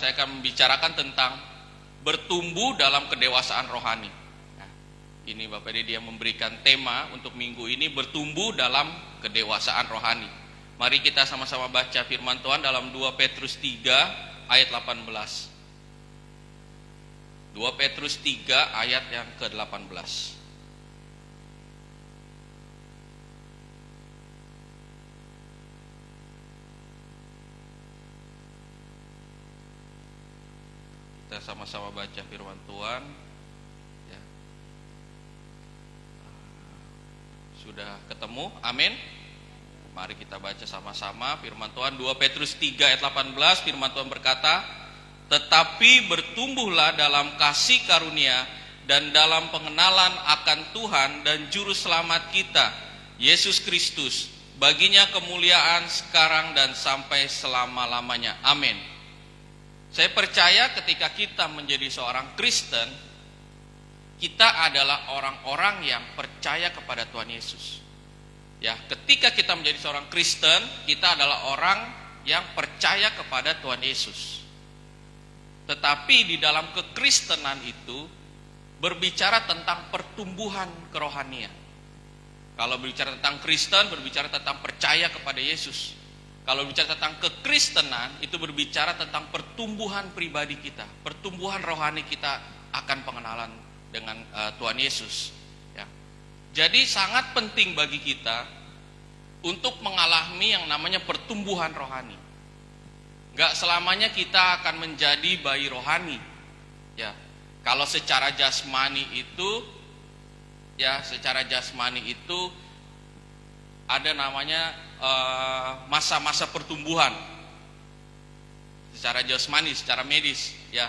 saya akan membicarakan tentang bertumbuh dalam kedewasaan rohani. Nah, ini Bapak Dedi yang memberikan tema untuk minggu ini, bertumbuh dalam kedewasaan rohani. Mari kita sama-sama baca firman Tuhan dalam 2 Petrus 3 ayat 18. 2 Petrus 3 ayat yang ke-18. Kita sama-sama baca firman Tuhan ya. Sudah ketemu? Amin. Mari kita baca sama-sama firman Tuhan. 2 Petrus 3 ayat 18, firman Tuhan berkata, "Tetapi bertumbuhlah dalam kasih karunia dan dalam pengenalan akan Tuhan dan juru selamat kita, Yesus Kristus. Baginya kemuliaan sekarang dan sampai selama-lamanya. Amin." Saya percaya ketika kita menjadi seorang Kristen, kita adalah orang-orang yang percaya kepada Tuhan Yesus. Ya, ketika kita menjadi seorang Kristen, kita adalah orang yang percaya kepada Tuhan Yesus. Tetapi di dalam kekristenan itu berbicara tentang pertumbuhan kerohanian. Kalau berbicara tentang Kristen, berbicara tentang percaya kepada Yesus. Kalau bicara tentang kekristenan, itu berbicara tentang pertumbuhan pribadi kita, pertumbuhan rohani kita akan pengenalan dengan Tuhan Yesus. Ya. Jadi sangat penting bagi kita untuk mengalami yang namanya pertumbuhan rohani. Gak selamanya kita akan menjadi bayi rohani. Ya. Kalau secara jasmani itu, ada namanya masa-masa pertumbuhan secara jasmani, secara medis ya.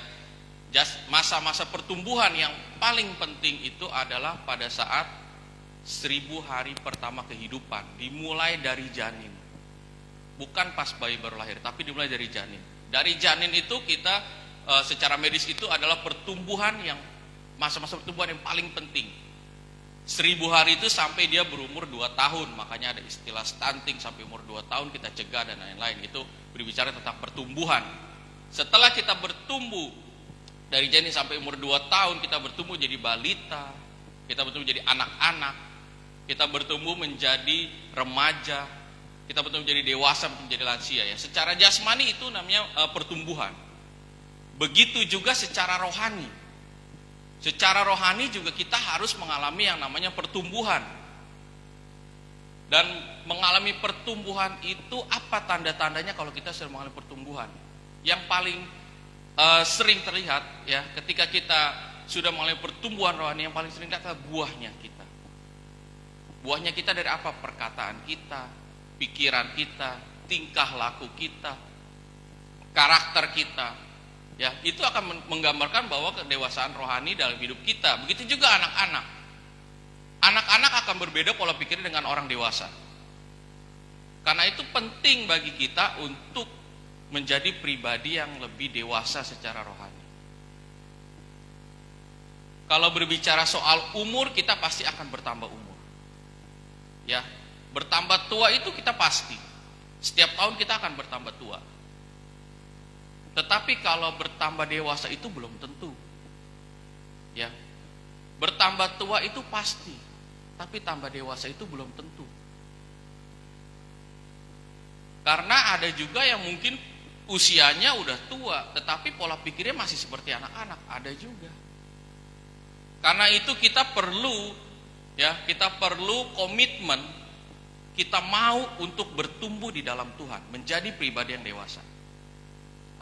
Masa-masa pertumbuhan yang paling penting itu adalah pada saat 1000 hari pertama kehidupan, dimulai dari janin. Bukan pas bayi baru lahir, tapi dimulai dari janin. Dari janin itu kita secara medis itu adalah pertumbuhan yang masa-masa pertumbuhan yang paling penting. 1000 hari itu sampai dia berumur 2 tahun, makanya ada istilah stunting, sampai umur 2 tahun kita cegah dan lain-lain. Itu berbicara tentang pertumbuhan. Setelah kita bertumbuh dari janin sampai umur 2 tahun, kita bertumbuh jadi balita, kita bertumbuh jadi anak-anak, kita bertumbuh menjadi remaja, kita bertumbuh menjadi dewasa, menjadi lansia ya. Secara jasmani itu namanya pertumbuhan. Begitu juga secara rohani. Secara rohani juga kita harus mengalami yang namanya pertumbuhan. Dan mengalami pertumbuhan itu apa tanda-tandanya kalau kita sedang mengalami pertumbuhan? Yang paling sering terlihat ya, ketika kita sudah mengalami pertumbuhan rohani, yang paling sering terlihat adalah buahnya kita. Buahnya kita dari apa? Perkataan kita, pikiran kita, tingkah laku kita, karakter kita. Ya, itu akan menggambarkan bahwa kedewasaan rohani dalam hidup kita. Begitu juga anak-anak. Anak-anak akan berbeda pola pikirnya dengan orang dewasa. Karena itu penting bagi kita untuk menjadi pribadi yang lebih dewasa secara rohani. Kalau berbicara soal umur, kita pasti akan bertambah umur. Ya, bertambah tua itu kita pasti. Setiap tahun kita akan bertambah tua. Tetapi kalau bertambah dewasa itu belum tentu. Ya. Bertambah tua itu pasti, tapi tambah dewasa itu belum tentu. Karena ada juga yang mungkin usianya udah tua, tetapi pola pikirnya masih seperti anak-anak, ada juga. Karena itu kita perlu komitmen, kita mau untuk bertumbuh di dalam Tuhan, menjadi pribadi yang dewasa.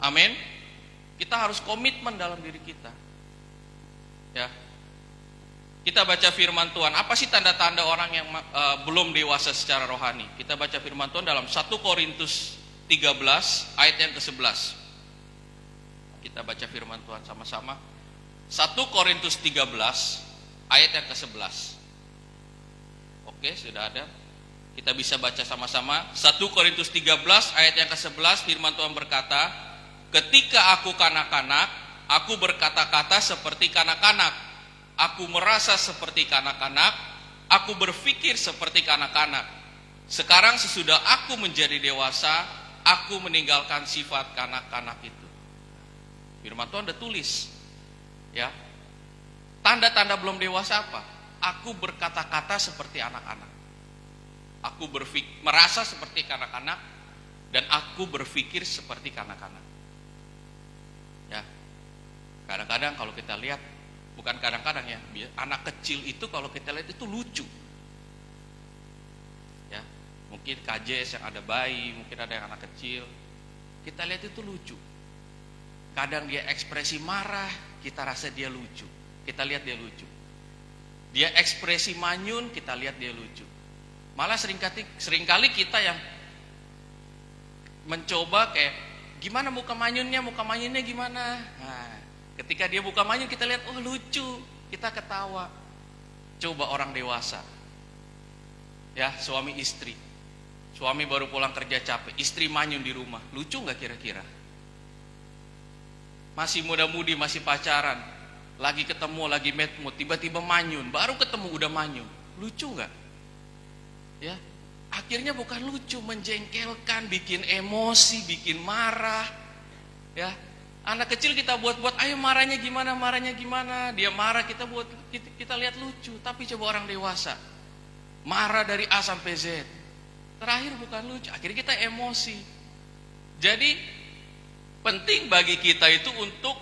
Amin. Kita harus komitmen dalam diri kita. Ya. Kita baca firman Tuhan. Apa sih tanda-tanda orang yang belum dewasa secara rohani? Kita baca firman Tuhan dalam 1 Korintus 13 ayat yang ke-11. Kita baca firman Tuhan sama-sama. 1 Korintus 13 ayat yang ke-11. Oke, sudah ada. Kita bisa baca sama-sama. 1 Korintus 13 ayat yang ke-11, firman Tuhan berkata, "Ketika aku kanak-kanak, aku berkata-kata seperti kanak-kanak. Aku merasa seperti kanak-kanak, aku berpikir seperti kanak-kanak. Sekarang sesudah aku menjadi dewasa, aku meninggalkan sifat kanak-kanak itu." Firman Tuhan udah tulis. Ya. Tanda-tanda belum dewasa apa? Aku berkata-kata seperti anak-anak. Aku merasa seperti kanak-kanak dan aku berpikir seperti kanak-kanak. Ya. Kadang-kadang kalau kita lihat, bukan kadang-kadang ya, anak kecil itu kalau kita lihat itu lucu. Ya. Mungkin KJS yang ada bayi, mungkin ada yang anak kecil. Kita lihat itu lucu. Kadang dia ekspresi marah, kita rasa dia lucu. Kita lihat dia lucu. Dia ekspresi manyun, kita lihat dia lucu. Malah seringkali kita yang mencoba kayak, gimana muka manyunnya gimana? Nah, ketika dia buka manyun kita lihat, oh lucu, kita ketawa. Coba orang dewasa, ya suami istri. Suami baru pulang kerja capek, istri manyun di rumah, lucu nggak kira-kira? Masih muda-mudi, masih pacaran, lagi ketemu, lagi meet mood, tiba-tiba manyun, baru ketemu udah manyun, lucu nggak? Ya, akhirnya bukan lucu, menjengkelkan, bikin emosi, bikin marah. Ya, anak kecil kita buat-buat, ayo marahnya gimana? Dia marah, kita lihat lucu. Tapi coba orang dewasa, marah dari A sampai Z, terakhir bukan lucu, akhirnya kita emosi. Jadi penting bagi kita itu untuk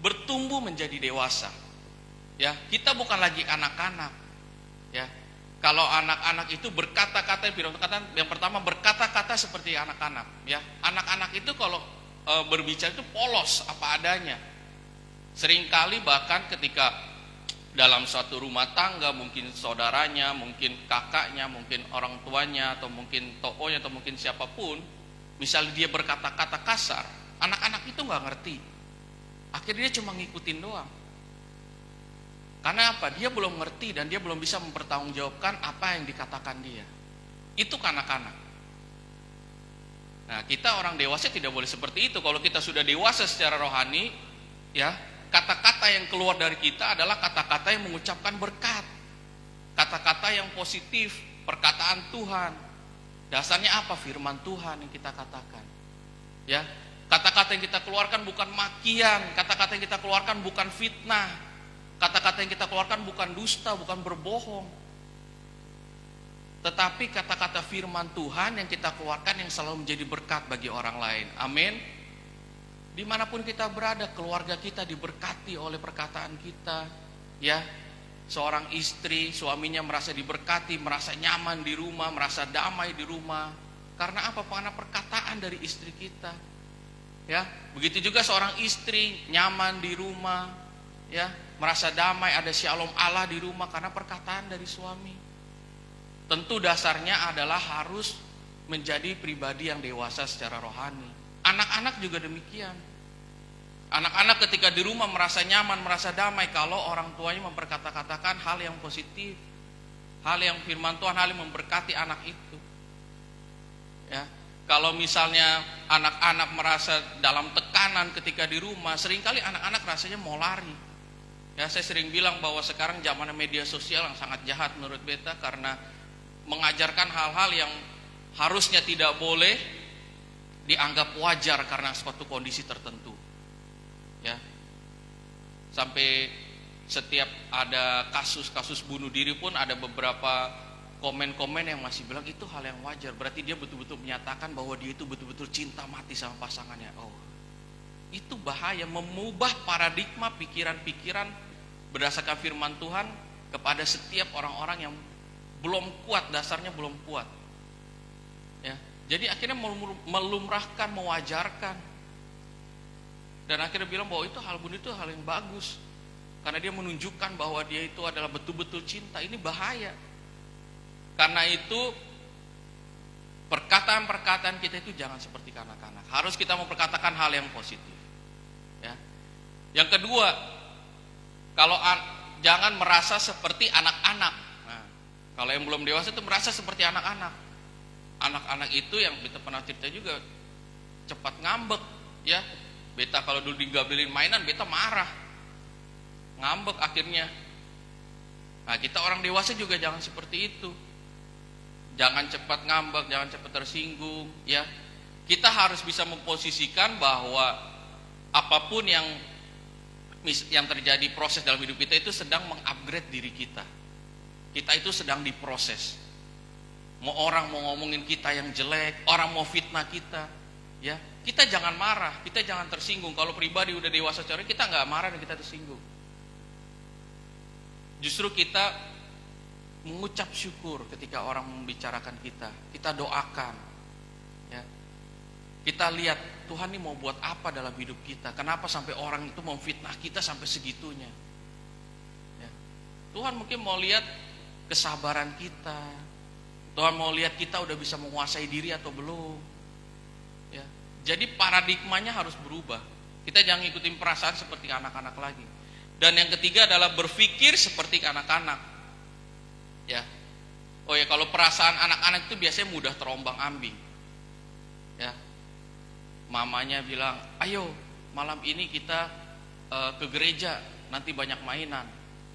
bertumbuh menjadi dewasa. Ya, kita bukan lagi anak-anak. Ya. Kalau anak-anak itu berkata-kata, yang pertama berkata-kata seperti anak-anak, ya. Anak-anak itu kalau berbicara itu polos apa adanya. Seringkali bahkan ketika dalam suatu rumah tangga, mungkin saudaranya, mungkin kakaknya, mungkin orang tuanya, atau mungkin tokohnya, atau mungkin siapapun, misalnya dia berkata-kata kasar, anak-anak itu nggak ngerti. Akhirnya dia cuma ngikutin doang. Karena apa? Dia belum ngerti dan dia belum bisa mempertanggungjawabkan apa yang dikatakan dia. Itu kanak-kanak. Nah, kita orang dewasa tidak boleh seperti itu. Kalau kita sudah dewasa secara rohani, ya, kata-kata yang keluar dari kita adalah kata-kata yang mengucapkan berkat. Kata-kata yang positif, perkataan Tuhan. Dasarnya apa? Firman Tuhan yang kita katakan. Ya, kata-kata yang kita keluarkan bukan makian, kata-kata yang kita keluarkan bukan fitnah. Kata-kata yang kita keluarkan bukan dusta, bukan berbohong. Tetapi kata-kata firman Tuhan yang kita keluarkan yang selalu menjadi berkat bagi orang lain. Amin. Dimanapun kita berada, keluarga kita diberkati oleh perkataan kita. Ya, seorang istri, suaminya merasa diberkati, merasa nyaman di rumah, merasa damai di rumah. Karena apa? Karena perkataan dari istri kita. Ya, begitu juga seorang istri nyaman di rumah, ya, merasa damai, ada shalom Allah di rumah karena perkataan dari suami. Tentu dasarnya adalah harus menjadi pribadi yang dewasa secara rohani. Anak-anak juga demikian. Anak-anak ketika di rumah merasa nyaman, merasa damai kalau orang tuanya memperkata-katakan hal yang positif, hal yang firman Tuhan, hal yang memberkati anak itu. Ya, kalau misalnya anak-anak merasa dalam tekanan ketika di rumah, seringkali anak-anak rasanya mau lari. Ya, saya sering bilang bahwa sekarang zaman media sosial yang sangat jahat menurut beta karena mengajarkan hal-hal yang harusnya tidak boleh dianggap wajar karena suatu kondisi tertentu. Ya. Sampai setiap ada kasus-kasus bunuh diri pun ada beberapa komen-komen yang masih bilang itu hal yang wajar. Berarti dia betul-betul menyatakan bahwa dia itu betul-betul cinta mati sama pasangannya. Oh, itu bahaya, mengubah paradigma pikiran-pikiran berdasarkan firman Tuhan kepada setiap orang-orang yang belum kuat, dasarnya belum kuat. Ya, jadi akhirnya melumrahkan, mewajarkan, dan akhirnya bilang bahwa itu hal bunuh itu hal yang bagus karena dia menunjukkan bahwa dia itu adalah betul-betul cinta. Ini bahaya. Karena itu perkataan-perkataan kita itu jangan seperti kanak-kanak. Harus kita memperkatakan hal yang positif. Ya. Yang kedua, jangan merasa seperti anak-anak. Nah, kalau yang belum dewasa itu merasa seperti anak-anak. Anak-anak itu yang beta pernah cerita juga cepat ngambek, ya. Beta kalau dulu digabelin mainan, beta marah, ngambek akhirnya. Nah, kita orang dewasa juga jangan seperti itu. Jangan cepat ngambek, jangan cepat tersinggung, ya. Kita harus bisa memposisikan bahwa apapun yang terjadi proses dalam hidup kita itu sedang mengupgrade diri kita. Kita itu sedang diproses. Mau orang mau ngomongin kita yang jelek, orang mau fitnah kita, ya kita jangan marah, kita jangan tersinggung. Kalau pribadi udah dewasa secara kita nggak marah dan kita tersinggung. Justru kita mengucap syukur ketika orang membicarakan kita. Kita doakan, ya. Kita lihat Tuhan ini mau buat apa dalam hidup kita. Kenapa sampai orang itu memfitnah kita sampai segitunya, ya. Tuhan mungkin mau lihat kesabaran kita. Tuhan mau lihat kita udah bisa menguasai diri atau belum, ya. Jadi paradigmanya harus berubah. Kita jangan ngikutin perasaan seperti anak-anak lagi. Dan yang ketiga adalah berpikir seperti anak-anak. Ya, oh ya, kalau perasaan anak-anak itu biasanya mudah terombang-ambing. Ya, mamanya bilang, ayo malam ini kita ke gereja, nanti banyak mainan.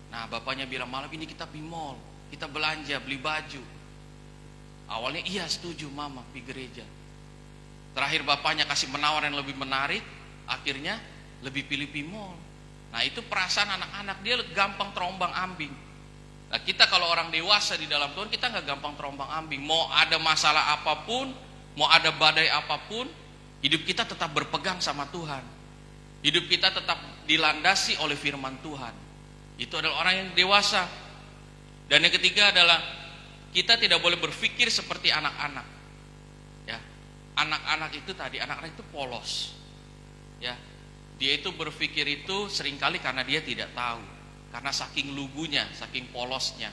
Nah, bapaknya bilang malam ini kita pergi mall, kita belanja, beli baju. Awalnya iya setuju mama pergi gereja. Terakhir bapaknya kasih penawar yang lebih menarik, akhirnya lebih pilih pergi mall. Nah, itu perasaan anak-anak, dia gampang terombang-ambing. Nah, kita kalau orang dewasa di dalam Tuhan, kita nggak gampang terombang-ambing. Mau ada masalah apapun, mau ada badai apapun, hidup kita tetap berpegang sama Tuhan. Hidup kita tetap dilandasi oleh firman Tuhan. Itu adalah orang yang dewasa. Dan yang ketiga adalah kita tidak boleh berpikir seperti anak-anak. Ya, anak-anak itu tadi, anak-anak itu polos. Ya, dia itu berpikir itu seringkali karena dia tidak tahu. Karena saking lugunya, saking polosnya,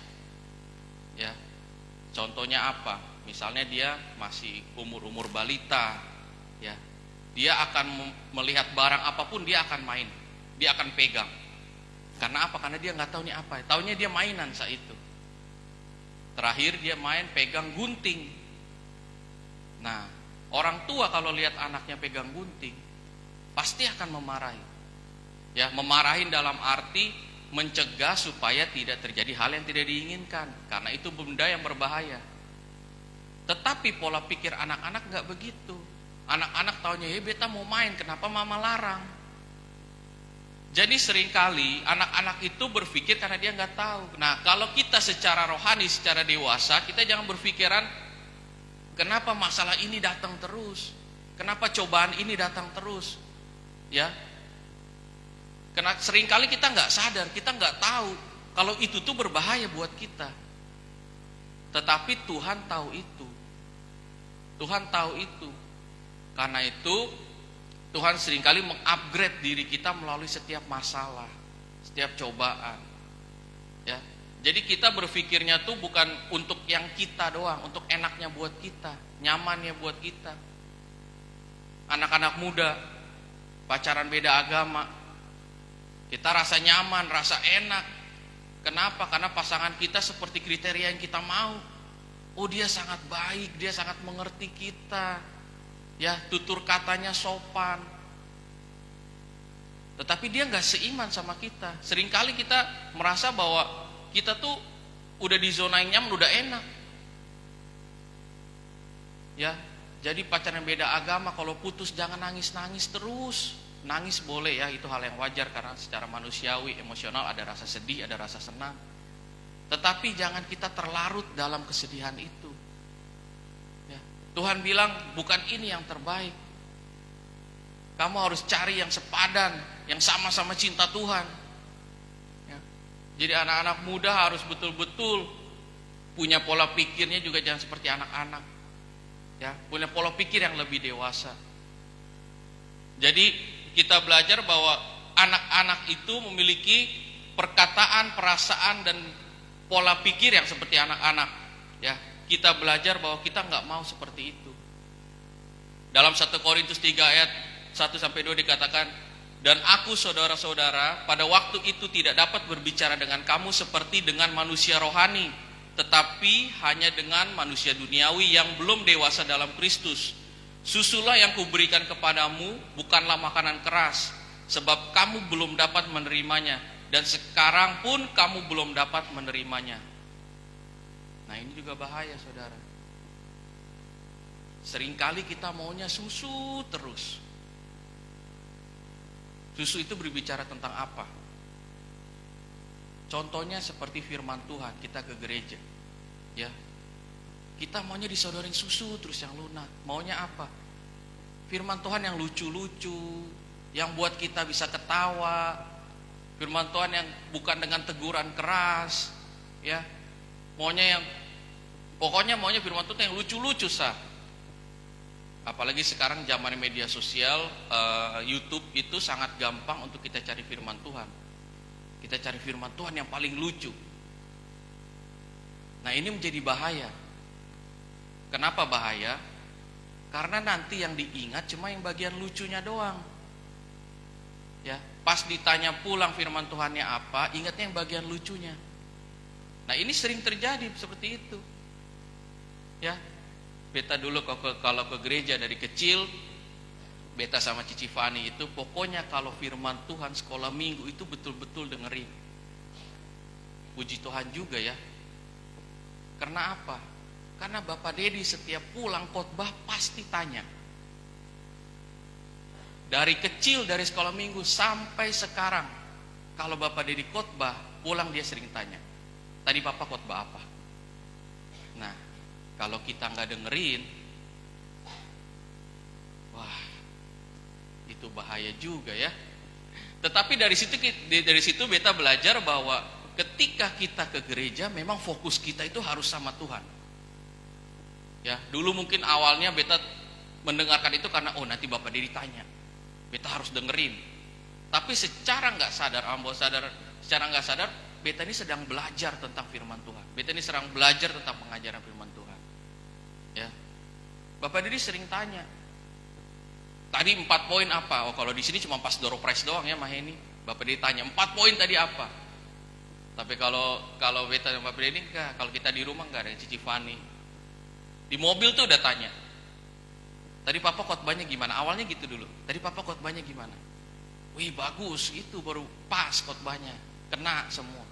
ya. Contohnya apa? Misalnya dia masih umur-umur balita, ya. Dia akan melihat barang apapun dia akan main, dia akan pegang. Karena apa? Karena dia nggak tahu ini apa. Taunya dia mainan saat itu. Terakhir dia main pegang gunting. Nah, orang tua kalau lihat anaknya pegang gunting, pasti akan memarahi. Ya, memarahin dalam arti mencegah supaya tidak terjadi hal yang tidak diinginkan, karena itu benda yang berbahaya. Tetapi pola pikir anak-anak nggak begitu. Anak-anak taunya, beta mau main, kenapa mama larang? Jadi seringkali anak-anak itu berpikir karena dia nggak tahu. Nah, kalau kita secara rohani, secara dewasa, kita jangan berpikiran kenapa masalah ini datang terus, kenapa cobaan ini datang terus, ya. Karena seringkali kita nggak sadar, kita nggak tahu kalau itu tuh berbahaya buat kita. Tetapi Tuhan tahu itu. Tuhan tahu itu. Karena itu Tuhan seringkali mengupgrade diri kita melalui setiap masalah, setiap cobaan. Ya. Jadi kita berpikirnya tuh bukan untuk yang kita doang, untuk enaknya buat kita, nyamannya buat kita. Anak-anak muda pacaran beda agama, kita rasa nyaman, rasa enak. Kenapa? Karena pasangan kita seperti kriteria yang kita mau. Oh, dia sangat baik, dia sangat mengerti kita. Ya, tutur katanya sopan. Tetapi dia nggak seiman sama kita. Seringkali kita merasa bahwa kita tuh udah di zona yang nyaman, udah enak. Ya, jadi pacaran beda agama, kalau putus jangan nangis-nangis terus. Nangis boleh ya, itu hal yang wajar karena secara manusiawi, emosional ada rasa sedih, ada rasa senang. Tetapi jangan kita terlarut dalam kesedihan itu. Ya. Tuhan bilang bukan ini yang terbaik. Kamu harus cari yang sepadan, yang sama-sama cinta Tuhan. Ya. Jadi anak-anak muda harus betul-betul punya pola pikirnya juga jangan seperti anak-anak. Ya, punya pola pikir yang lebih dewasa. Jadi kita belajar bahwa anak-anak itu memiliki perkataan, perasaan, dan pola pikir yang seperti anak-anak. Ya, kita belajar bahwa kita nggak mau seperti itu. Dalam 1 Korintus 3 ayat 1-2 dikatakan, dan aku saudara-saudara pada waktu itu tidak dapat berbicara dengan kamu seperti dengan manusia rohani, tetapi hanya dengan manusia duniawi yang belum dewasa dalam Kristus. Susulah yang kuberikan kepadamu bukanlah makanan keras, sebab kamu belum dapat menerimanya, dan sekarang pun kamu belum dapat menerimanya. Nah, ini juga bahaya, saudara. Seringkali kita maunya susu terus. Susu itu berbicara tentang apa? Contohnya seperti firman Tuhan, kita ke gereja, ya. Kita maunya disodorin susu terus yang lunak. Maunya apa? Firman Tuhan yang lucu-lucu, yang buat kita bisa ketawa. Firman Tuhan yang bukan dengan teguran keras, ya. Pokoknya maunya firman Tuhan yang lucu-lucu sah. Apalagi sekarang zaman media sosial, YouTube itu sangat gampang untuk kita cari firman Tuhan. Kita cari firman Tuhan yang paling lucu. Nah, ini menjadi bahaya. Kenapa bahaya? Karena nanti yang diingat cuma yang bagian lucunya doang. Ya, pas ditanya pulang firman Tuhannya apa, ingatnya yang bagian lucunya. Nah, ini sering terjadi seperti itu. Ya. Beta dulu kalau ke gereja dari kecil, beta sama Cici Fani itu pokoknya kalau firman Tuhan sekolah minggu itu betul-betul dengerin. Puji Tuhan juga ya. Karena apa? Karena Bapak Dedi setiap pulang khotbah pasti tanya. Dari kecil, dari sekolah minggu sampai sekarang, kalau Bapak Dedi khotbah, pulang dia sering tanya, tadi Bapak khotbah apa? Nah, kalau kita nggak dengerin, wah, itu bahaya juga ya. Tetapi dari situ beta belajar bahwa ketika kita ke gereja, memang fokus kita itu harus sama Tuhan. Ya, dulu mungkin awalnya beta mendengarkan itu karena nanti Bapak Dedi tanya, beta harus dengerin. Tapi secara nggak sadar, secara nggak sadar, beta ini sedang belajar tentang firman Tuhan. Beta ini sedang belajar tentang pengajaran firman Tuhan. Ya, Bapak Dedi sering tanya, tadi 4 poin apa? Kalau di sini cuma pas door prize doang ya, Maheni. Bapak Dedi tanya 4 poin tadi apa? Tapi kalau beta dan Bapak Dedi enggak, kalau kita di rumah enggak ada Cici Fani. Di mobil tuh udah tanya, tadi Papa khotbahnya gimana? Awalnya gitu dulu. Tadi Papa khotbahnya gimana? Wih, bagus, itu baru pas khotbahnya, kena semua.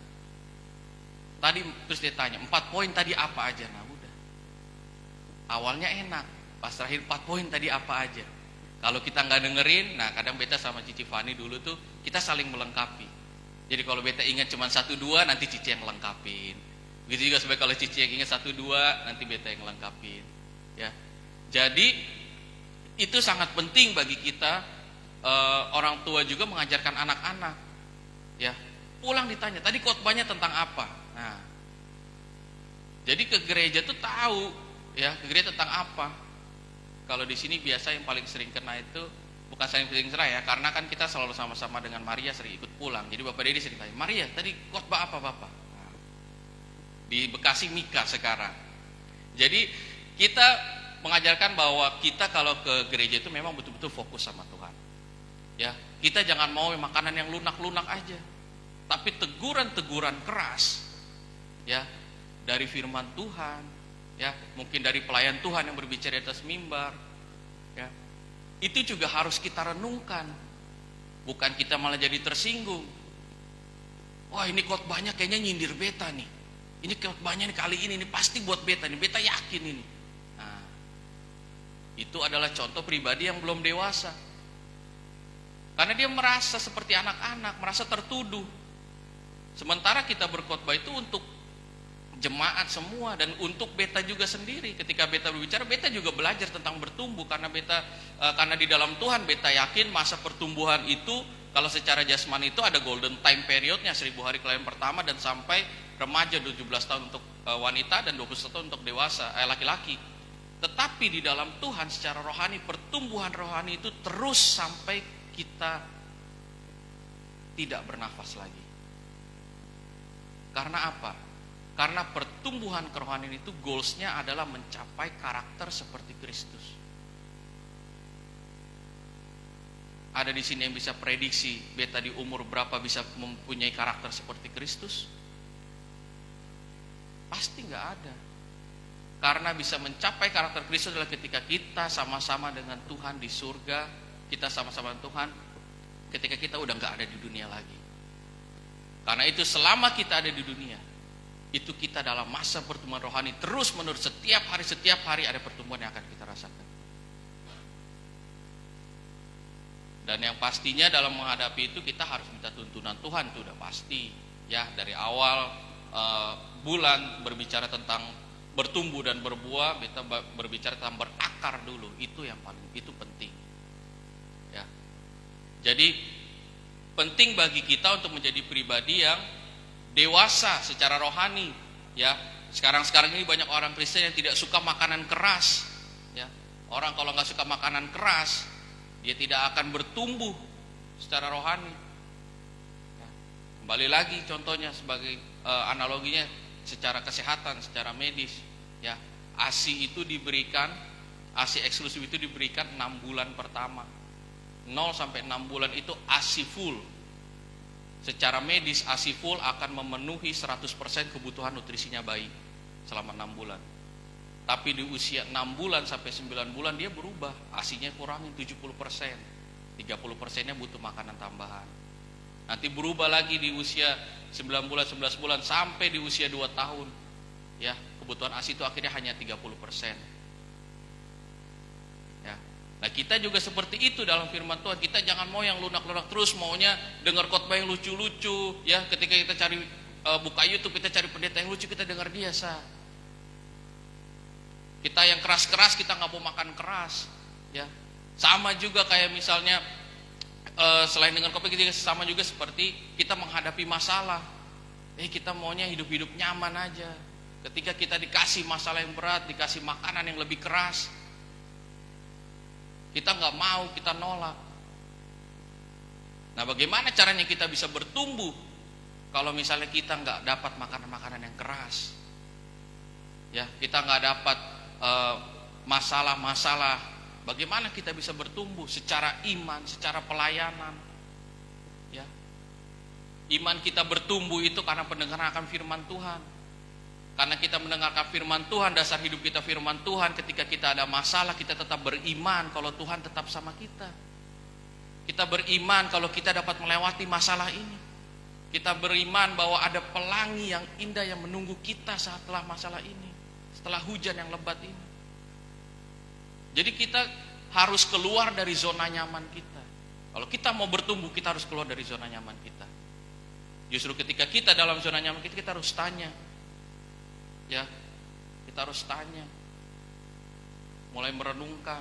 Tadi terus dia tanya 4 poin tadi apa aja? Nah, awalnya enak, pas terakhir 4 poin tadi apa aja. Kalau kita nggak dengerin, nah kadang beta sama Cici Fani dulu tuh kita saling melengkapi. Jadi kalau beta ingat cuma 1-2, nanti Cici yang lengkapin. Begitu juga sebagai kalau Cici yang ingat 1-2, nanti beta yang lengkapin. Ya, jadi itu sangat penting bagi kita, orang tua juga mengajarkan anak-anak. Ya, pulang ditanya, tadi khotbahnya tentang apa? Nah, jadi ke gereja tuh tahu. Ya, ke gereja tentang apa? Kalau di sini biasa yang paling sering kena itu bukan sering kena ya, karena kan kita selalu sama-sama dengan Maria sering ikut pulang. Jadi Bapak Dedi sering tanya, Maria tadi khotbah apa Bapak? Nah, di Bekasi Mika sekarang. Jadi kita mengajarkan bahwa kita kalau ke gereja itu memang betul-betul fokus sama Tuhan. Ya, kita jangan mau makanan yang lunak-lunak aja, tapi teguran-teguran keras, ya, dari firman Tuhan. Ya, mungkin dari pelayan Tuhan yang berbicara di atas mimbar, ya, itu juga harus kita renungkan, bukan kita malah jadi tersinggung. Wah, ini khotbahnya kayaknya nyindir beta nih, ini khotbahnya nih kali ini pasti buat beta nih, beta yakin ini. Nah, itu adalah contoh pribadi yang belum dewasa, karena dia merasa seperti anak-anak, merasa tertuduh. Sementara kita berkhotbah itu untuk jemaat semua dan untuk beta juga sendiri. Ketika beta berbicara, beta juga belajar tentang bertumbuh, karena karena di dalam Tuhan beta yakin masa pertumbuhan itu kalau secara jasmani itu ada golden time periodnya, 1000 hari kelahiran pertama dan sampai remaja, 17 tahun untuk wanita dan 21 tahun untuk dewasa laki-laki. Tetapi di dalam Tuhan secara rohani, pertumbuhan rohani itu terus sampai kita tidak bernafas lagi. Karena apa? Karena pertumbuhan kerohanian itu goalsnya adalah mencapai karakter seperti Kristus. Ada di sini yang bisa prediksi beta di umur berapa bisa mempunyai karakter seperti Kristus? Pasti nggak ada. Karena bisa mencapai karakter Kristus adalah ketika kita sama-sama dengan Tuhan di surga, kita sama-sama dengan Tuhan ketika kita udah nggak ada di dunia lagi. Karena itu selama kita ada di dunia, itu kita dalam masa pertumbuhan rohani terus menerus, setiap hari ada pertumbuhan yang akan kita rasakan. Dan yang pastinya dalam menghadapi itu kita harus minta tuntunan Tuhan, itu udah pasti. Ya, dari awal bulan berbicara tentang bertumbuh dan berbuah, kita berbicara tentang berakar dulu. Itu yang itu penting. Ya. Jadi penting bagi kita untuk menjadi pribadi yang dewasa secara rohani. Ya, sekarang ini banyak orang Kristen yang tidak suka makanan keras. Ya, orang kalau nggak suka makanan keras, dia tidak akan bertumbuh secara rohani. Ya. Kembali lagi contohnya sebagai analoginya secara kesehatan, secara medis. Ya, ASI itu diberikan, ASI eksklusif itu diberikan 6 bulan pertama. 0 sampai 6 bulan itu ASI full. Secara medis ASI full akan memenuhi 100% kebutuhan nutrisinya bayi selama 6 bulan. Tapi di usia 6 bulan sampai 9 bulan dia berubah, ASInya kurangin 70%, 30%-nya butuh makanan tambahan. Nanti berubah lagi di usia 9 bulan, 11 bulan sampai di usia 2 tahun. Ya, kebutuhan ASI itu akhirnya hanya 30%. Ya. Nah, kita juga seperti itu dalam firman Tuhan. Kita jangan mau yang lunak-lunak terus, maunya dengar khotbah yang lucu-lucu, ya. Ketika kita cari buka YouTube, kita cari pendeta yang lucu, kita dengar dia, Kita yang keras-keras, kita nggak mau makan keras, ya. Sama juga kayak misalnya selain dengan kopi, kita sama juga seperti kita menghadapi masalah. Kita maunya hidup-hidup nyaman aja. Ketika kita dikasih masalah yang berat, dikasih makanan yang lebih keras, kita nggak mau, kita nolak. Nah, bagaimana caranya kita bisa bertumbuh kalau misalnya kita nggak dapat makanan-makanan yang keras? Ya, kita nggak dapat masalah-masalah. Bagaimana kita bisa bertumbuh secara iman, secara pelayanan? Ya, iman kita bertumbuh itu karena pendengaran akan firman Tuhan. Karena kita mendengarkan firman Tuhan, dasar hidup kita firman Tuhan. Ketika kita ada masalah, kita tetap beriman kalau Tuhan tetap sama kita. Kita beriman kalau kita dapat melewati masalah ini. Kita beriman bahwa ada pelangi yang indah yang menunggu kita setelah masalah ini, setelah hujan yang lebat ini. Jadi kita harus keluar dari zona nyaman kita. Kalau kita mau bertumbuh, kita harus keluar dari zona nyaman kita. Justru ketika kita dalam zona nyaman kita, kita harus tanya. Ya, kita harus tanya. Mulai merenungkan.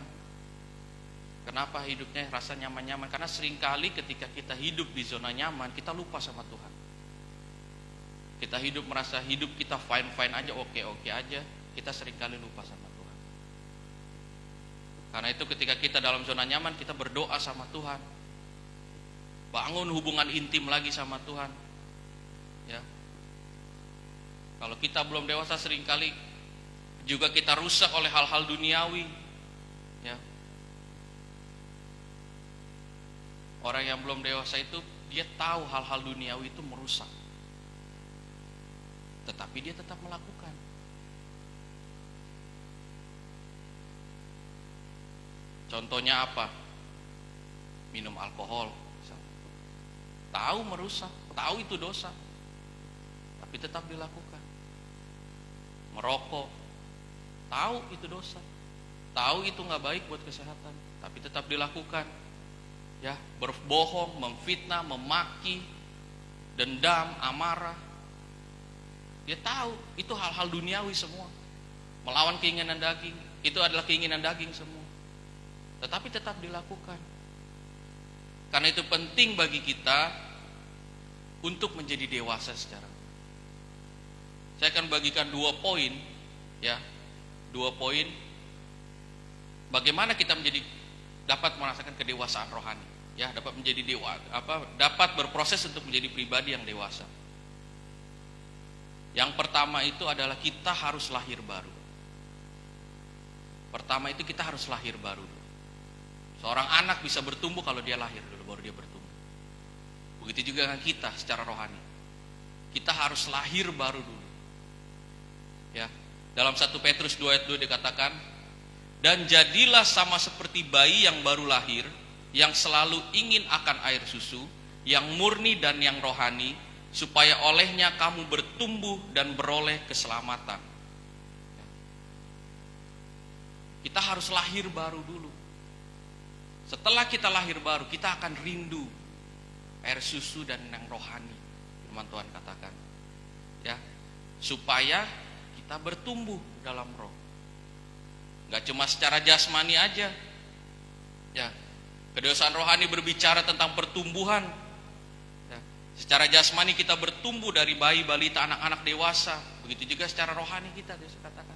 Kenapa hidupnya rasa nyaman-nyaman? Karena seringkali ketika kita hidup di zona nyaman, kita lupa sama Tuhan. Kita hidup merasa hidup kita fine-fine aja, oke-oke aja. Kita seringkali lupa sama Tuhan. Karena itu ketika kita dalam zona nyaman, kita berdoa sama Tuhan. Bangun hubungan intim lagi sama Tuhan. Ya. Kalau kita belum dewasa, seringkali juga kita rusak oleh hal-hal duniawi. Ya. Orang yang belum dewasa itu, dia tahu hal-hal duniawi itu merusak. Tetapi dia tetap melakukan. Contohnya apa? Minum alkohol. Tahu merusak, tahu itu dosa, tapi tetap dilakukan. Merokok, tahu itu dosa, tahu itu nggak baik buat kesehatan, tapi tetap dilakukan. Ya, berbohong, memfitnah, memaki, dendam, amarah. Dia tahu itu hal-hal duniawi semua. Melawan keinginan daging, itu adalah keinginan daging semua. Tetapi tetap dilakukan. Karena itu penting bagi kita untuk menjadi dewasa secara. Saya akan bagikan 2 poin, ya, 2 poin. Bagaimana kita dapat merasakan kedewasaan rohani, ya, dapat menjadi dapat berproses untuk menjadi pribadi yang dewasa. Yang pertama itu adalah kita harus lahir baru. Pertama itu kita harus lahir baru. Seorang anak bisa bertumbuh kalau dia lahir dulu, baru dia bertumbuh. Begitu juga dengan kita secara rohani. Kita harus lahir baru dulu. Ya, dalam 1 Petrus 2 ayat 2 dikatakan, dan jadilah sama seperti bayi yang baru lahir, yang selalu ingin akan air susu, yang murni dan yang rohani, supaya olehnya kamu bertumbuh dan beroleh keselamatan. Kita harus lahir baru dulu. Setelah kita lahir baru, kita akan rindu air susu dan yang rohani. Firman Tuhan katakan, ya, supaya kita bertumbuh dalam roh. Gak cuma secara jasmani aja, ya. Kedewasaan rohani berbicara tentang pertumbuhan. Ya. Secara jasmani kita bertumbuh dari bayi, balita, anak-anak, dewasa. Begitu juga secara rohani kita, Yesus katakan.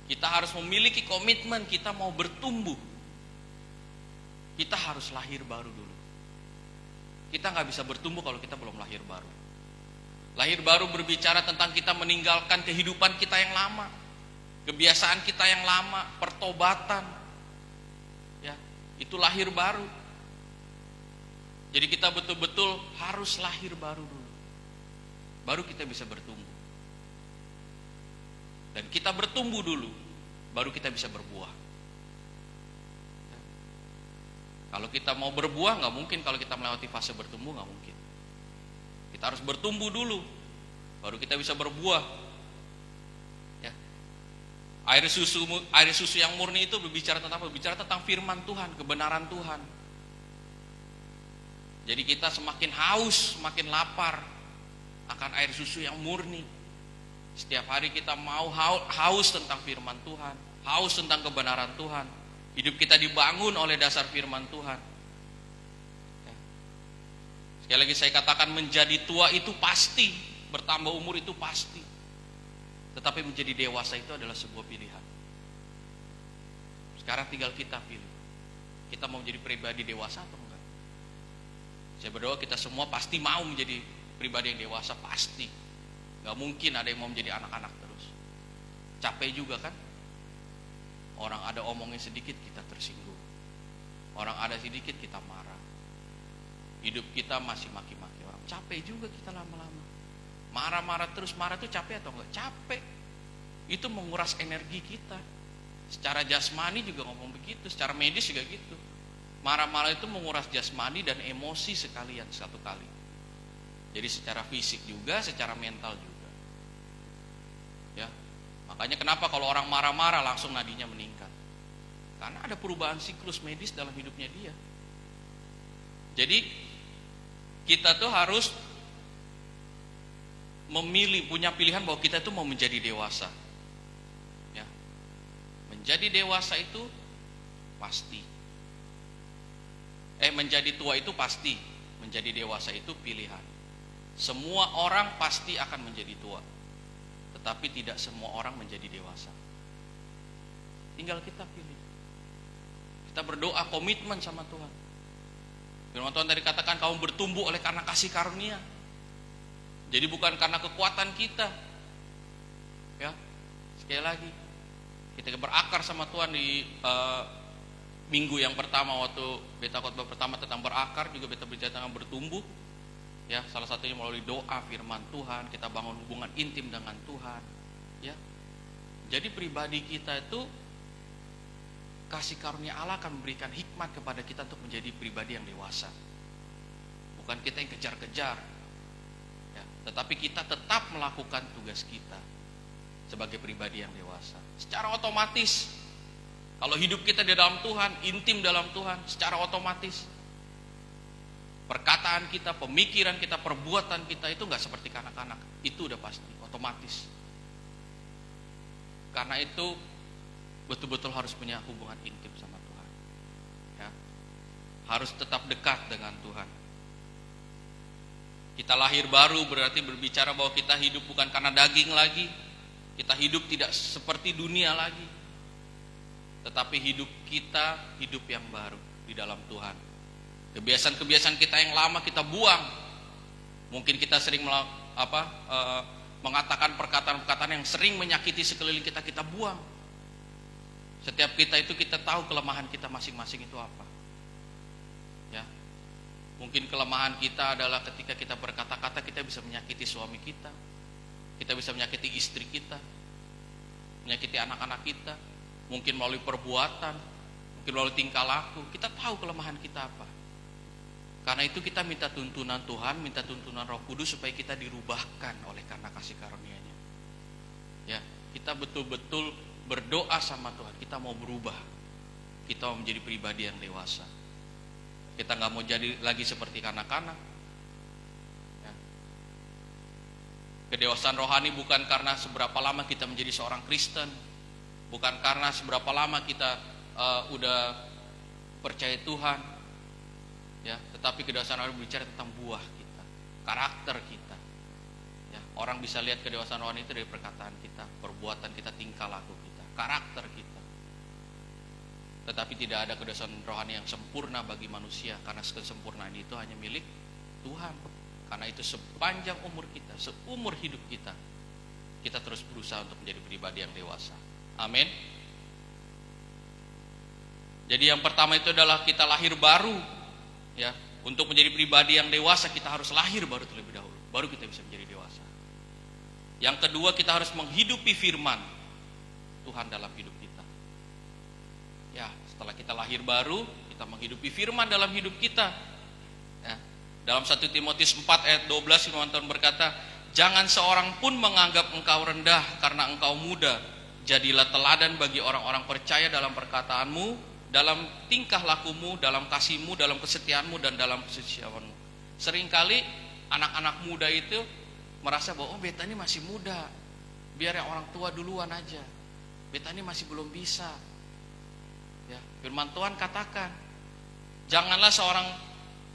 Kita harus memiliki komitmen, kita mau bertumbuh. Kita harus lahir baru dulu. Kita nggak bisa bertumbuh kalau kita belum lahir baru. Lahir baru berbicara tentang kita meninggalkan kehidupan kita yang lama, kebiasaan kita yang lama, pertobatan. Ya, itu lahir baru. Jadi kita betul-betul harus lahir baru dulu. Baru kita bisa bertumbuh. Dan kita bertumbuh dulu, baru kita bisa berbuah. Kalau kita mau berbuah, nggak mungkin kalau kita melewati fase bertumbuh, nggak mungkin. Kita harus bertumbuh dulu, baru kita bisa berbuah. Ya. Air susu yang murni itu berbicara tentang apa? Berbicara tentang firman Tuhan, kebenaran Tuhan. Jadi kita semakin haus, semakin lapar akan air susu yang murni. Setiap hari kita mau haus tentang firman Tuhan, haus tentang kebenaran Tuhan. Hidup kita dibangun oleh dasar firman Tuhan. Ya. Sekali lagi saya katakan, menjadi tua itu pasti, bertambah umur itu pasti. Tetapi menjadi dewasa itu adalah sebuah pilihan. Sekarang tinggal kita pilih. Kita mau menjadi pribadi dewasa atau enggak? Saya berdoa kita semua pasti mau menjadi pribadi yang dewasa, pasti. Gak mungkin ada yang mau menjadi anak-anak terus. Capek juga kan? Orang ada omongnya sedikit kita tersinggung. Orang ada sedikit kita marah. Hidup kita masih maki-maki orang. Capek juga kita lama-lama. Marah-marah terus, marah itu capek atau enggak? Capek. Itu menguras energi kita. Secara jasmani juga ngomong begitu, secara medis juga gitu. Marah-marah itu menguras jasmani dan emosi sekalian satu kali. Jadi secara fisik juga, secara mental juga. Ya. Makanya kenapa kalau orang marah-marah langsung nadinya meningkat? Karena ada perubahan siklus medis dalam hidupnya dia. Jadi kita tuh harus memilih, punya pilihan bahwa kita tuh mau menjadi dewasa. Ya. Menjadi dewasa itu pasti. Menjadi tua itu pasti. Menjadi dewasa itu pilihan. Semua orang pasti akan menjadi tua. Tetapi tidak semua orang menjadi dewasa. Tinggal kita pilih. Kita berdoa komitmen sama Tuhan. Firman Tuhan tadi katakan kamu bertumbuh oleh karena kasih karunia. Jadi bukan karena kekuatan kita. Ya, sekali lagi kita berakar sama Tuhan di minggu yang pertama waktu beta khotbah pertama tentang berakar, juga beta berbicara tentang bertumbuh. Ya, salah satunya melalui doa, firman Tuhan, kita bangun hubungan intim dengan Tuhan. Ya. Jadi pribadi kita itu kasih karunia Allah akan memberikan hikmat kepada kita untuk menjadi pribadi yang dewasa. Bukan kita yang kejar-kejar. Ya, tetapi kita tetap melakukan tugas kita sebagai pribadi yang dewasa. Secara otomatis kalau hidup kita di dalam Tuhan, intim dalam Tuhan, secara otomatis perkataan kita, pemikiran kita, perbuatan kita itu gak seperti kanak-kanak. Itu udah pasti, otomatis. Karena itu betul-betul harus punya hubungan intim sama Tuhan. Ya. Harus tetap dekat dengan Tuhan. Kita lahir baru berarti berbicara bahwa kita hidup bukan karena daging lagi. Kita hidup tidak seperti dunia lagi. Tetapi hidup kita hidup yang baru di dalam Tuhan. Kebiasaan-kebiasaan kita yang lama kita buang. Mungkin kita sering mengatakan perkataan-perkataan yang sering menyakiti sekeliling kita, kita buang. Setiap kita itu kita tahu kelemahan kita masing-masing itu apa. Ya. Mungkin kelemahan kita adalah ketika kita berkata-kata kita bisa menyakiti suami kita. Kita bisa menyakiti istri kita. Menyakiti anak-anak kita. Mungkin melalui perbuatan, mungkin melalui tingkah laku. Kita tahu kelemahan kita apa. Karena itu kita minta tuntunan Tuhan, minta tuntunan Roh Kudus supaya kita dirubahkan oleh karena kasih karunia-Nya. Ya, kita betul-betul berdoa sama Tuhan, kita mau berubah. kita mau menjadi pribadi yang dewasa. Kita nggak mau jadi lagi seperti kanak-kanak. Ya. Kedewasaan rohani bukan karena seberapa lama kita menjadi seorang Kristen, bukan karena seberapa lama kita udah percaya Tuhan, ya. Tetapi kedewasaan rohani berbicara tentang buah kita, karakter kita. Ya. Orang bisa lihat kedewasaan rohani itu dari perkataan kita, perbuatan kita, tingkah laku kita, karakter kita. Tetapi tidak ada kedewasaan rohani yang sempurna bagi manusia, karena kesempurnaan itu hanya milik Tuhan. Karena itu sepanjang umur kita, seumur hidup kita, kita terus berusaha untuk menjadi pribadi yang dewasa. Amin. Jadi yang pertama itu adalah kita lahir baru, ya. Untuk menjadi pribadi yang dewasa kita harus lahir baru terlebih dahulu, baru kita bisa menjadi dewasa. Yang kedua, kita harus menghidupi firman Tuhan dalam hidup kita. Ya, setelah kita lahir baru, kita menghidupi firman dalam hidup kita. Ya. Dalam 1 Timotius 4 ayat 12 firman Tuhan berkata, "Jangan seorang pun menganggap engkau rendah karena engkau muda. Jadilah teladan bagi orang-orang percaya dalam perkataanmu, dalam tingkah lakumu, dalam kasihmu, dalam kesetiaanmu, dan dalam kesucianmu." Seringkali anak-anak muda itu merasa bahwa beta ini masih muda, biar yang orang tua duluan aja, beta ini masih belum bisa. Ya, firman Tuhan katakan, janganlah seorang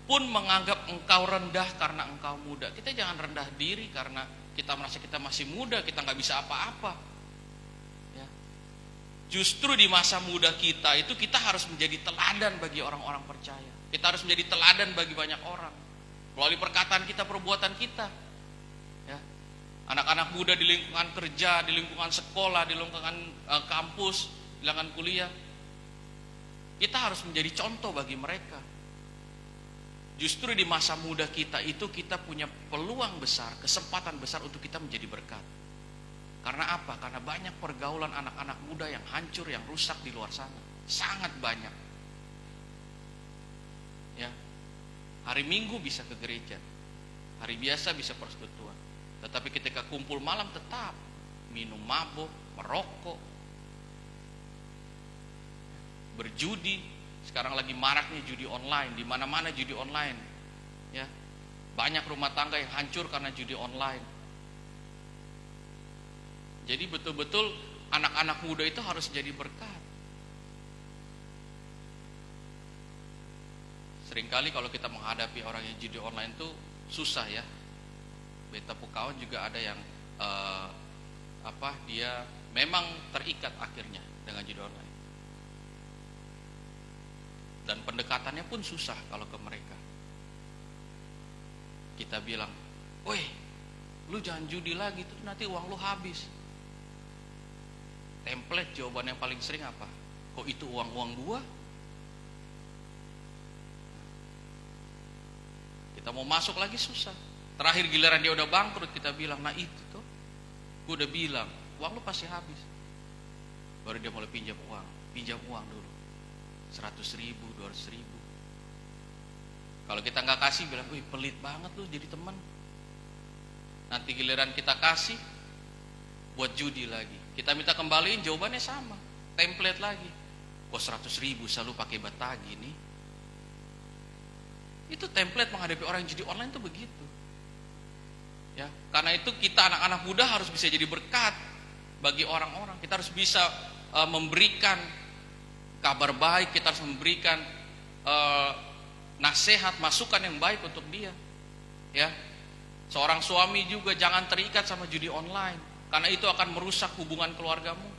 pun menganggap engkau rendah karena engkau muda. Kita jangan rendah diri karena kita merasa kita masih muda, kita nggak bisa apa-apa. Ya. Justru di masa muda kita itu kita harus menjadi teladan bagi orang-orang percaya. Kita harus menjadi teladan bagi banyak orang melalui perkataan kita, perbuatan kita. Ya. Anak-anak muda di lingkungan kerja, di lingkungan sekolah, di lingkungan kampus, di lingkungan kuliah, kita harus menjadi contoh bagi mereka. Justru di masa muda kita itu kita punya peluang besar, kesempatan besar untuk kita menjadi berkat. Karena apa? Karena banyak pergaulan anak-anak muda yang hancur, yang rusak di luar sana. Sangat banyak. Ya. Hari Minggu bisa ke gereja, hari biasa bisa persekutuan. Tetapi ketika kumpul malam tetap minum mabuk, merokok, berjudi. Sekarang lagi maraknya judi online, di mana-mana judi online. Ya. Banyak rumah tangga yang hancur karena judi online. Jadi betul-betul anak-anak muda itu harus jadi berkat. Seringkali kalau kita menghadapi orang yang judi online itu susah ya. Beta Pukawan juga ada yang dia memang terikat akhirnya dengan judi online. Dan pendekatannya pun susah kalau ke mereka. Kita bilang, "Woi, lu jangan judi lagi, tuh nanti uang lu habis." Template jawaban yang paling sering apa? "Kok itu uang gua?" Kita mau masuk lagi susah. Terakhir giliran dia udah bangkrut, kita bilang, "Nah itu tuh, gua udah bilang, uang lu pasti habis." Baru dia mulai pinjam uang dulu. 100.000, 200.000. Kalau kita nggak kasih, bilang, "Wih, pelit banget lu jadi teman." Nanti giliran kita kasih, buat judi lagi. Kita minta kembaliin, jawabannya sama, template lagi. "Kok 100.000 selalu pakai batagi nih?" Itu template menghadapi orang yang judi online itu begitu. Ya, karena itu kita anak-anak muda harus bisa jadi berkat bagi orang-orang. Kita harus bisa memberikan kabar baik, kita harus memberikan nasihat, masukan yang baik untuk dia. Ya. Seorang suami juga jangan terikat sama judi online, karena itu akan merusak hubungan keluargamu.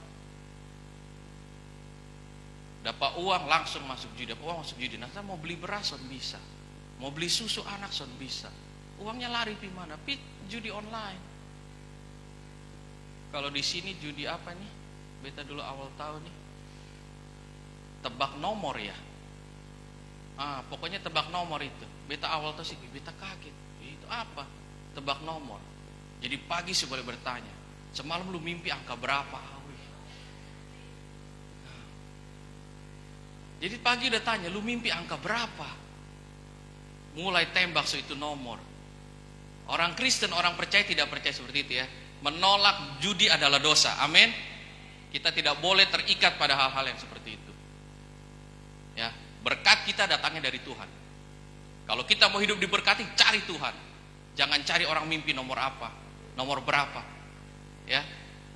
Dapat uang langsung masuk judi, Nah, saya mau beli beras son bisa, mau beli susu anak son bisa. Uangnya lari di mana? Judi online. Kalau di sini judi apa nih? Beta dulu awal tahun nih. Tebak nomor ya. Pokoknya tebak nomor itu. Beta awal tuh sih, beta kaget. Itu apa? Tebak nomor. Jadi pagi sih boleh bertanya, "Semalam lu mimpi angka berapa?" Jadi pagi udah tanya, "Lu mimpi angka berapa?" Mulai tembak itu nomor. Orang Kristen, orang percaya tidak percaya seperti itu ya. Menolak judi adalah dosa. Amin. Kita tidak boleh terikat pada hal-hal yang seperti itu. Berkat kita datangnya dari Tuhan. Kalau kita mau hidup diberkati, cari Tuhan. Jangan cari orang mimpi nomor apa, nomor berapa. Ya,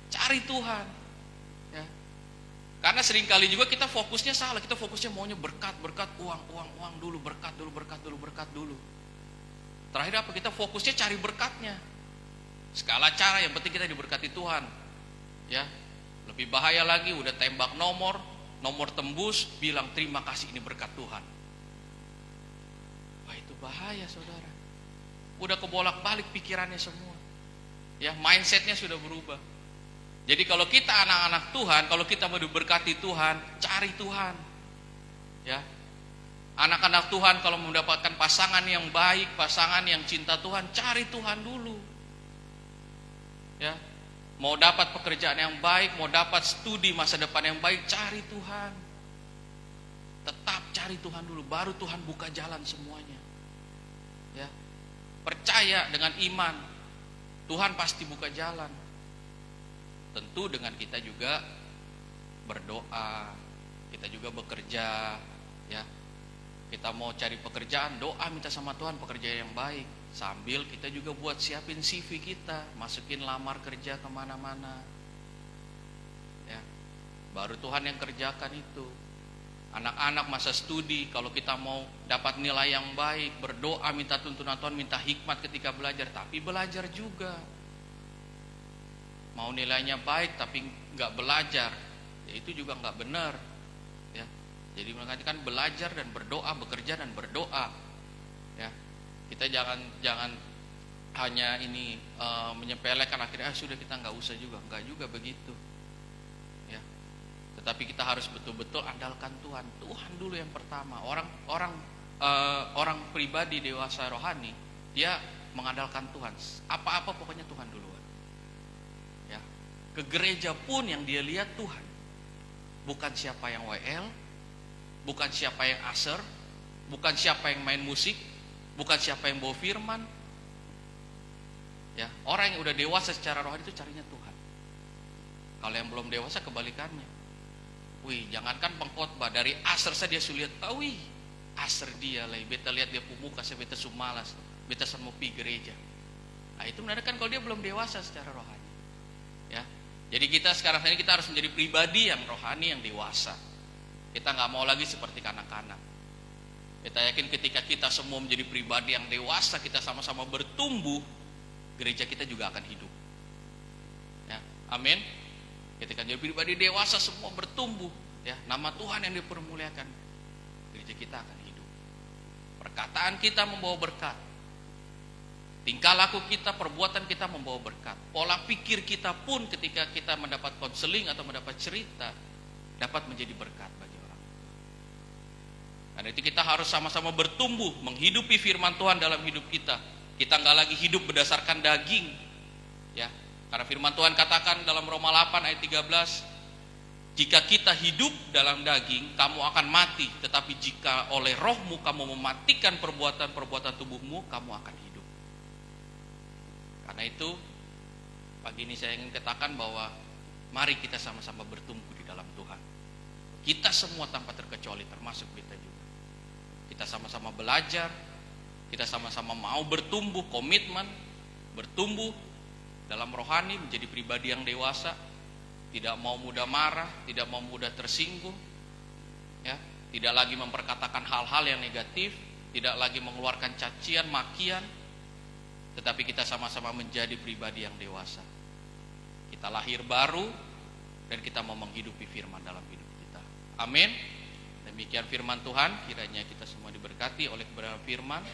cari Tuhan. Ya. Karena seringkali juga kita fokusnya salah. Kita fokusnya maunya berkat, uang dulu, berkat dulu. Terakhir apa? Kita fokusnya cari berkatnya. Segala cara yang penting kita diberkati Tuhan. Ya. Lebih bahaya lagi, udah tembak nomor tembus, bilang terima kasih ini berkat Tuhan. Wah, itu bahaya, saudara. Udah kebolak-balik pikirannya semua. Ya, mindsetnya sudah berubah. Jadi kalau kita anak-anak Tuhan, kalau kita mau diberkati Tuhan, cari Tuhan. Ya. Anak-anak Tuhan kalau mendapatkan pasangan yang baik, pasangan yang cinta Tuhan, cari Tuhan dulu. Ya. Mau dapat pekerjaan yang baik, mau dapat studi masa depan yang baik, cari Tuhan. Tetap cari Tuhan dulu, baru Tuhan buka jalan semuanya. Ya. Percaya dengan iman, Tuhan pasti buka jalan. Tentu dengan kita juga berdoa, kita juga bekerja, ya. Kita mau cari pekerjaan, doa minta sama Tuhan pekerjaan yang baik. Sambil kita juga buat siapin CV kita, masukin lamar kerja kemana-mana. Ya, baru Tuhan yang kerjakan itu. Anak-anak masa studi, kalau kita mau dapat nilai yang baik, berdoa minta tuntunan Tuhan, minta hikmat ketika belajar, tapi belajar juga. Mau nilainya baik tapi nggak belajar, ya itu juga nggak benar. Ya, jadi mengatakan belajar dan berdoa, bekerja dan berdoa. Ya, kita jangan hanya ini menyepelekan akhirnya sudah kita nggak usah juga, nggak juga begitu. Ya, tetapi kita harus betul-betul andalkan Tuhan. Tuhan dulu yang pertama. Orang pribadi dewasa rohani, dia mengandalkan Tuhan. Apa-apa pokoknya Tuhan duluan. Ya, ke gereja pun yang dia lihat Tuhan, bukan siapa yang WL, bukan siapa yang aser, bukan siapa yang main musik, bukan siapa yang bawa firman. Ya, orang yang udah dewasa secara rohani itu carinya Tuhan. Kalau yang belum dewasa kebalikannya. Wih, jangankan pengkhotbah, dari aser saja dia sulit. Wih, aser dia lah, beta lihat dia muka, saya beta sumalas, beta mau pergi gereja. Nah, itu menandakan kalau dia belum dewasa secara rohani. Ya, jadi kita sekarang ini kita harus menjadi pribadi yang rohani, yang dewasa. Kita nggak mau lagi seperti kanak-kanak. Kita yakin ketika kita semua menjadi pribadi yang dewasa, kita sama-sama bertumbuh, gereja kita juga akan hidup. Ya, amin. Ketika jadi pribadi dewasa semua bertumbuh, ya, nama Tuhan yang dipermuliakan, gereja kita akan hidup. Perkataan kita membawa berkat. Tingkah laku kita, perbuatan kita membawa berkat. Pola pikir kita pun ketika kita mendapat konseling atau mendapat cerita dapat menjadi berkat bagi orang. Karena itu kita harus sama-sama bertumbuh menghidupi firman Tuhan dalam hidup kita. Kita nggak lagi hidup berdasarkan daging, ya. Karena firman Tuhan katakan dalam Roma 8 ayat 13, jika kita hidup dalam daging, kamu akan mati. Tetapi jika oleh rohmu kamu mematikan perbuatan-perbuatan tubuhmu, kamu akan hidup. Karena itu pagi ini saya ingin katakan bahwa mari kita sama-sama bertumbuh di dalam Tuhan. Kita semua tanpa terkecuali, termasuk kita juga. Kita sama-sama belajar, kita sama-sama mau bertumbuh, komitmen, bertumbuh dalam rohani, menjadi pribadi yang dewasa, tidak mau mudah marah, tidak mau mudah tersinggung, ya, tidak lagi memperkatakan hal-hal yang negatif, tidak lagi mengeluarkan cacian, makian, tetapi kita sama-sama menjadi pribadi yang dewasa. Kita lahir baru dan kita mau menghidupi firman dalam hidup kita. Amin. Demikian firman Tuhan, kiranya kita semua diberkati oleh kebenaran firman.